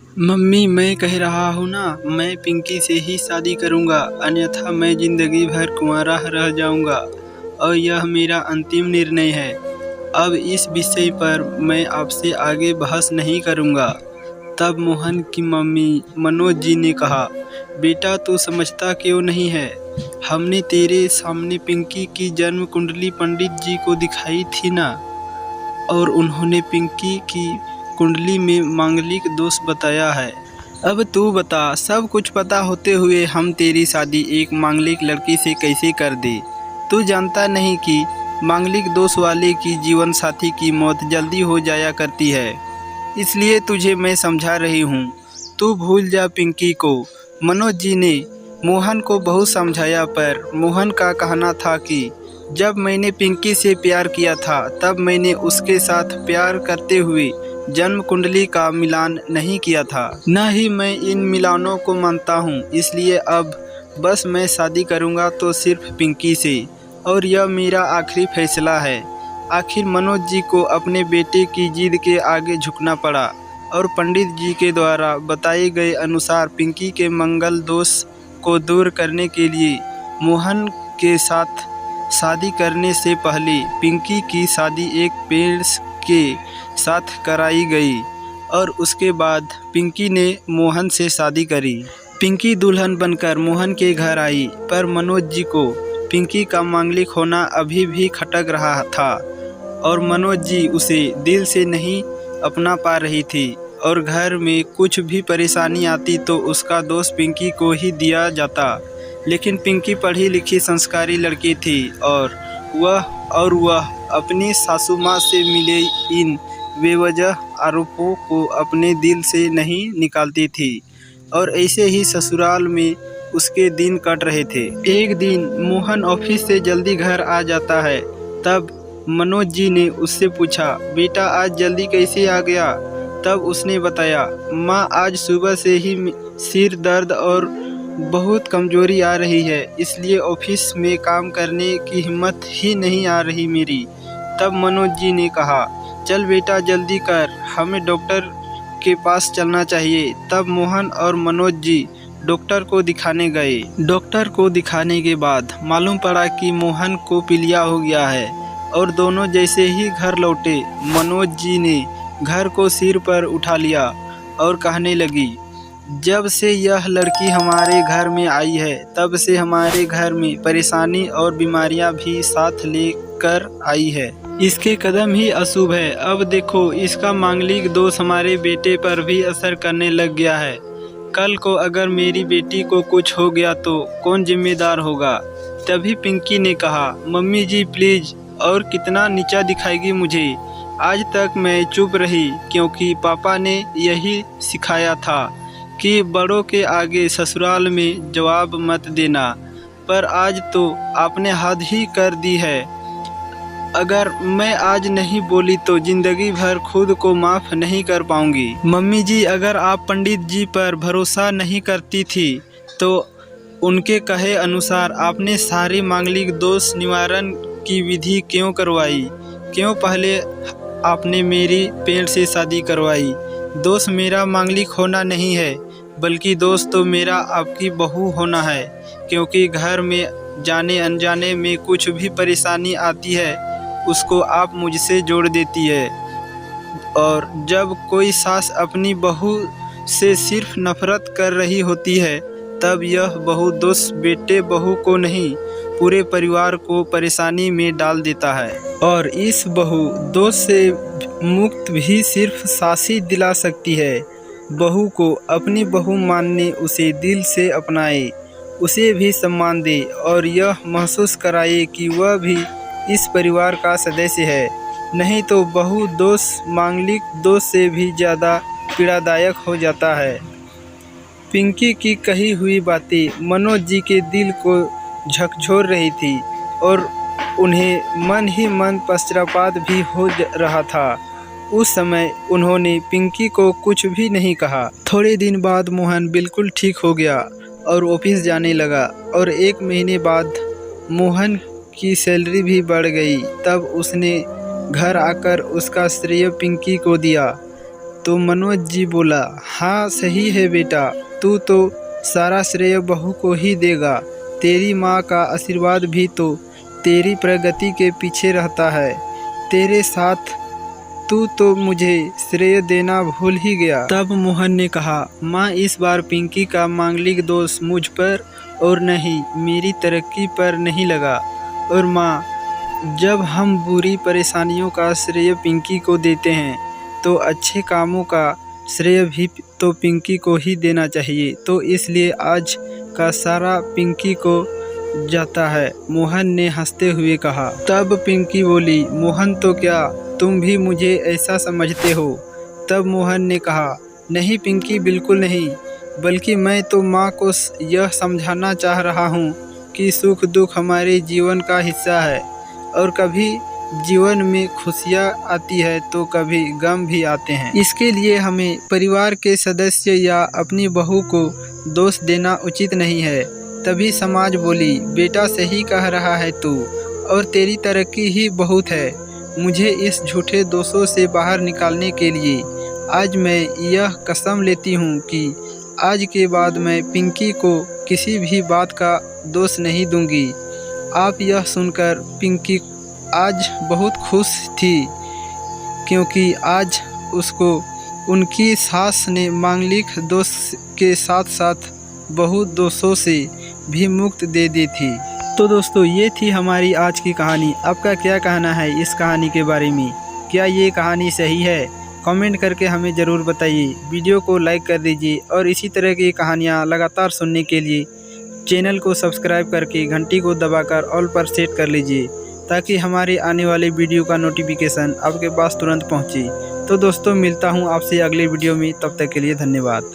Mummy, मैं कह रहा हूँ ना, मैं पिंकी से ही शादी करूँगा, अन्यथा मैं ज़िंदगी भर कुंवारा रह जाऊँगा और यह मेरा अंतिम निर्णय है। अब इस विषय पर मैं आपसे आगे बहस नहीं करूँगा। तब मोहन की मम्मी मनोज जी ने कहा, बेटा तू समझता क्यों नहीं है? हमने तेरे सामने पिंकी की जन्म कुंडली पंडित जी को दिखाई थी ना, और उन्होंने पिंकी की कुंडली में मांगलिक दोष बताया है। अब तू बता, सब कुछ पता होते हुए हम तेरी शादी एक मांगलिक लड़की से कैसे कर दे? तू जानता नहीं कि मांगलिक दोष वाले की जीवन साथी की मौत जल्दी हो जाया करती है। इसलिए तुझे मैं समझा रही हूँ, तू भूल जा पिंकी को। मनोज जी ने मोहन को बहुत समझाया, पर मोहन का कहना था कि जब मैंने पिंकी से प्यार किया था तब मैंने उसके साथ प्यार करते हुए जन्म कुंडली का मिलान नहीं किया था, न ही मैं इन मिलानों को मानता हूँ। इसलिए अब बस मैं शादी करूँगा तो सिर्फ पिंकी से, और यह मेरा आखिरी फैसला है। आखिर मनोज जी को अपने बेटे की जिद के आगे झुकना पड़ा और पंडित जी के द्वारा बताए गए अनुसार पिंकी के मंगल दोष को दूर करने के लिए मोहन के साथ शादी करने से पहले पिंकी की शादी एक पेड़ के साथ कराई गई और उसके बाद पिंकी ने मोहन से शादी करी। पिंकी दुल्हन बनकर मोहन के घर आई, पर मनोज जी को पिंकी का मांगलिक होना अभी भी खटक रहा था और मनोज जी उसे दिल से नहीं अपना पा रही थी, और घर में कुछ भी परेशानी आती तो उसका दोष पिंकी को ही दिया जाता। लेकिन पिंकी पढ़ी लिखी संस्कारी लड़की थी और वह अपनी सासू माँ से मिले इन बेवजह आरोपों को अपने दिल से नहीं निकालती थी, और ऐसे ही ससुराल में उसके दिन कट रहे थे। एक दिन मोहन ऑफिस से जल्दी घर आ जाता है। तब मनोज जी ने उससे पूछा, बेटा आज जल्दी कैसे आ गया? तब उसने बताया, माँ आज सुबह से ही सिर दर्द और बहुत कमजोरी आ रही है, इसलिए ऑफिस में काम करने की हिम्मत ही नहीं आ रही मेरी। तब मनोज जी ने कहा, चल बेटा जल्दी कर, हमें डॉक्टर के पास चलना चाहिए। तब मोहन और मनोज जी डॉक्टर को दिखाने गए। डॉक्टर को दिखाने के बाद मालूम पड़ा कि मोहन को पीलिया हो गया है, और दोनों जैसे ही घर लौटे मनोज जी ने घर को सिर पर उठा लिया और कहने लगी, जब से यह लड़की हमारे घर में आई है तब से हमारे घर में परेशानी और बीमारियां भी साथ लेकर आई है। इसके कदम ही अशुभ है। अब देखो, इसका मांगलिक दोष हमारे बेटे पर भी असर करने लग गया है। कल को अगर मेरी बेटी को कुछ हो गया तो कौन जिम्मेदार होगा? तभी पिंकी ने कहा, मम्मी जी प्लीज, और कितना नीचा दिखाएगी मुझे? आज तक मैं चुप रही क्योंकि पापा ने यही सिखाया था कि बड़ों के आगे ससुराल में जवाब मत देना, पर आज तो आपने हद ही कर दी है। अगर मैं आज नहीं बोली तो जिंदगी भर खुद को माफ़ नहीं कर पाऊंगी। मम्मी जी, अगर आप पंडित जी पर भरोसा नहीं करती थी तो उनके कहे अनुसार आपने सारे मांगलिक दोष निवारण की विधि क्यों करवाई? क्यों पहले आपने मेरी पेड़ से शादी करवाई? दोष मेरा मांगलिक होना नहीं है, बल्कि दोष तो मेरा आपकी बहू होना है, क्योंकि घर में जाने अनजाने में कुछ भी परेशानी आती है उसको आप मुझसे जोड़ देती है। और जब कोई सास अपनी बहू से सिर्फ नफरत कर रही होती है तब यह बहू दोष बेटे बहू को नहीं, पूरे परिवार को परेशानी में डाल देता है। और इस बहू दोष से मुक्त भी सिर्फ सास ही दिला सकती है। बहू को अपनी बहू मानने, उसे दिल से अपनाए, उसे भी सम्मान दे और यह महसूस कराए कि वह भी इस परिवार का सदस्य है। नहीं तो बहू दोष मांगलिक दोष से भी ज़्यादा पीड़ादायक हो जाता है। पिंकी की कही हुई बातें मनोज जी के दिल को झकझोर रही थी और उन्हें मन ही मन पश्चाताप भी हो रहा था। उस समय उन्होंने पिंकी को कुछ भी नहीं कहा। थोड़े दिन बाद मोहन बिल्कुल ठीक हो गया और ऑफिस जाने लगा, और 1 महीने बाद मोहन की सैलरी भी बढ़ गई। तब उसने घर आकर उसका श्रेय पिंकी को दिया, तो मनोज जी बोला, हाँ सही है बेटा, तू तो सारा श्रेय बहू को ही देगा। तेरी माँ का आशीर्वाद भी तो तेरी प्रगति के पीछे रहता है। तेरे साथ तू तो मुझे श्रेय देना भूल ही गया। तब मोहन ने कहा, माँ इस बार पिंकी का मांगलिक दोष मुझ पर और नहीं मेरी तरक्की पर नहीं लगा। और माँ, जब हम बुरी परेशानियों का श्रेय पिंकी को देते हैं तो अच्छे कामों का श्रेय भी तो पिंकी को ही देना चाहिए। तो इसलिए आज का सारा पिंकी को जाता है, मोहन ने हंसते हुए कहा। तब पिंकी बोली, मोहन तो क्या तुम भी मुझे ऐसा समझते हो? तब मोहन ने कहा, नहीं पिंकी, बिल्कुल नहीं, बल्कि मैं तो माँ को यह समझाना चाह रहा हूँ कि सुख दुख हमारे जीवन का हिस्सा है और कभी जीवन में खुशियाँ आती है तो कभी गम भी आते हैं। इसके लिए हमें परिवार के सदस्य या अपनी बहू को दोष देना उचित नहीं है। तभी समाज बोली, बेटा सही कह रहा है तू, और तेरी तरक्की ही बहुत है। मुझे इस झूठे दोषों से बाहर निकालने के लिए आज मैं यह कसम लेती हूँ कि आज के बाद मैं पिंकी को किसी भी बात का दोष नहीं दूंगी। आप यह सुनकर पिंकी आज बहुत खुश थी, क्योंकि आज उसको उनकी सास ने मांगलिक दोष के साथ साथ बहुत दोषों से भी मुक्त दे दी थी। तो दोस्तों, ये थी हमारी आज की कहानी। आपका क्या कहना है इस कहानी के बारे में? क्या ये कहानी सही है? कमेंट करके हमें ज़रूर बताइए। वीडियो को लाइक कर दीजिए और इसी तरह की कहानियाँ लगातार सुनने के लिए चैनल को सब्सक्राइब करके घंटी को दबाकर ऑल पर सेट कर लीजिए, ताकि हमारे आने वाले वीडियो का नोटिफिकेशन आपके पास तुरंत पहुँचे। तो दोस्तों, मिलता हूँ आपसे अगले वीडियो में, तब तक के लिए धन्यवाद।